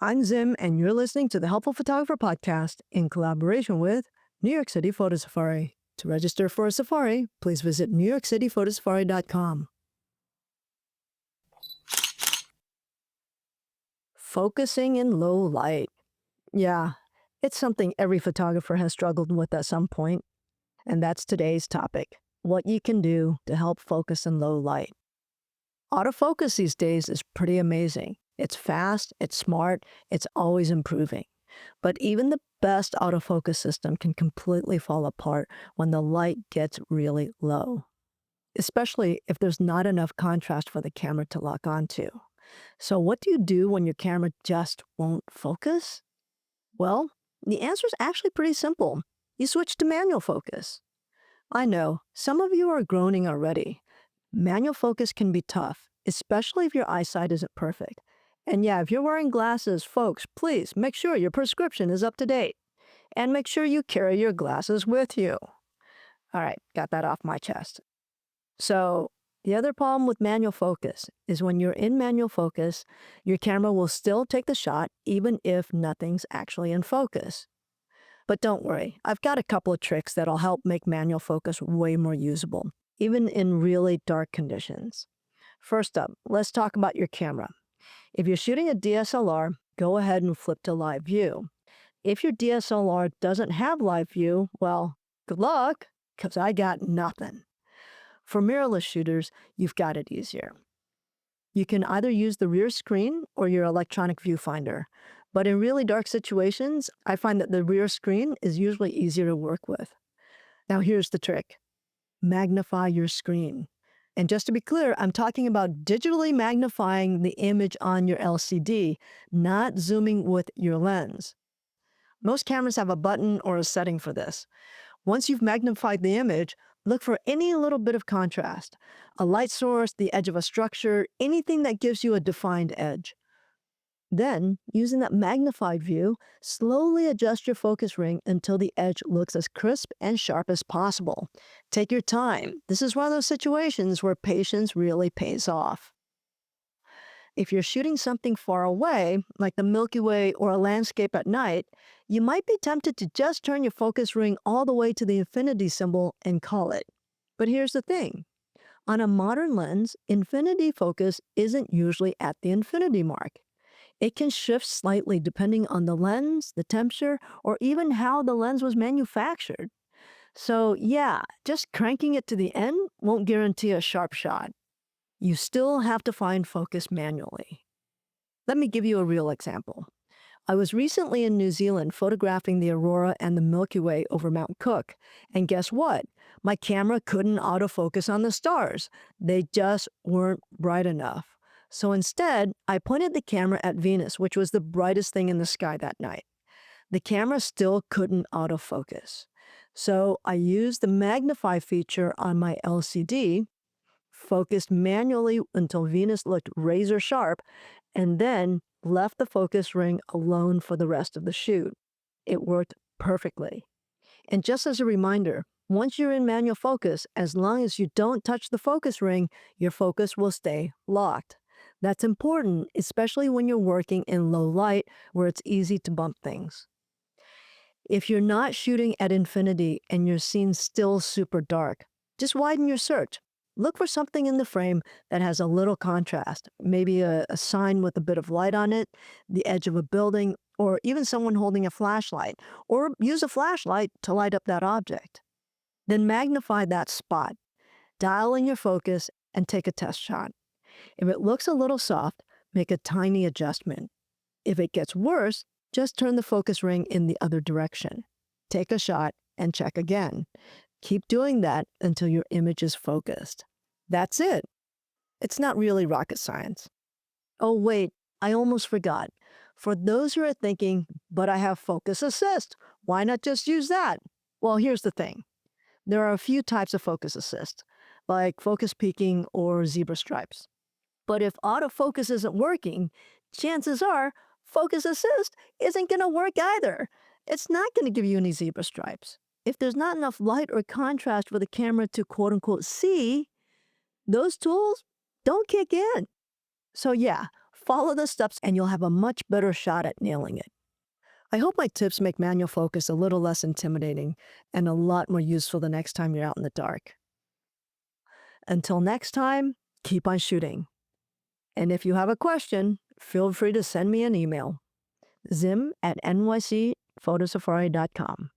I'm Zim, and you're listening to the Helpful Photographer Podcast in collaboration with New York City Photo Safari. To register for a safari, please visit newyorkcityphotosafari.com. Focusing in low light. Yeah, it's something every photographer has struggled with at some point, and that's today's topic: what you can do to help focus in low light. Autofocus these days is pretty amazing. It's fast, it's smart, it's always improving. But even the best autofocus system can completely fall apart when the light gets really low, especially if there's not enough contrast for the camera to lock onto. So what do you do when your camera just won't focus? Well, the answer is actually pretty simple. You switch to manual focus. I know, some of you are groaning already. Manual focus can be tough, especially if your eyesight isn't perfect. And yeah, if you're wearing glasses, folks, please make sure your prescription is up to date. And make sure you carry your glasses with you. All right, got that off my chest. So, the other problem with manual focus is when you're in manual focus, your camera will still take the shot even if nothing's actually in focus. But don't worry, I've got a couple of tricks that'll help make manual focus way more usable, even in really dark conditions. First up, let's talk about your camera. If you're shooting a DSLR, go ahead and flip to live view. If your DSLR doesn't have live view, well, good luck, because I got nothing. For mirrorless shooters, you've got it easier. You can either use the rear screen or your electronic viewfinder. But in really dark situations, I find that the rear screen is usually easier to work with. Now here's the trick. Magnify your screen. And just to be clear, I'm talking about digitally magnifying the image on your LCD, not zooming with your lens. Most cameras have a button or a setting for this. Once you've magnified the image, look for any little bit of contrast, a light source, the edge of a structure, anything that gives you a defined edge. Then, using that magnified view, slowly adjust your focus ring until the edge looks as crisp and sharp as possible. Take your time. This is one of those situations where patience really pays off. If you're shooting something far away, like the Milky Way or a landscape at night, you might be tempted to just turn your focus ring all the way to the infinity symbol and call it. But here's the thing. On a modern lens, infinity focus isn't usually at the infinity mark. It can shift slightly depending on the lens, the temperature, or even how the lens was manufactured. So yeah, just cranking it to the end won't guarantee a sharp shot. You still have to find focus manually. Let me give you a real example. I was recently in New Zealand photographing the aurora and the Milky Way over Mount Cook, and guess what? My camera couldn't autofocus on the stars. They just weren't bright enough. So instead, I pointed the camera at Venus, which was the brightest thing in the sky that night. The camera still couldn't autofocus. So I used the magnify feature on my LCD, focused manually until Venus looked razor sharp, and then left the focus ring alone for the rest of the shoot. It worked perfectly. And just as a reminder, once you're in manual focus, as long as you don't touch the focus ring, your focus will stay locked. That's important, especially when you're working in low light where it's easy to bump things. If you're not shooting at infinity and your scene's still super dark, just widen your search. Look for something in the frame that has a little contrast, maybe a sign with a bit of light on it, the edge of a building, or even someone holding a flashlight, or use a flashlight to light up that object. Then magnify that spot, dial in your focus, and take a test shot. If it looks a little soft, make a tiny adjustment. If it gets worse, just turn the focus ring in the other direction. Take a shot and check again. Keep doing that until your image is focused. That's it. It's not really rocket science. Oh wait, I almost forgot. For those who are thinking, but I have focus assist, why not just use that? Well, here's the thing. There are a few types of focus assist, like focus peaking or zebra stripes. But if autofocus isn't working, chances are focus assist isn't going to work either. It's not going to give you any zebra stripes. If there's not enough light or contrast for the camera to quote-unquote see, those tools don't kick in. So yeah, Follow the steps and you'll have a much better shot at nailing it. I hope my tips make manual focus a little less intimidating and a lot more useful the next time you're out in the dark. Until next time, keep on shooting. And if you have a question, feel free to send me an email, zim@nycphotosafari.com.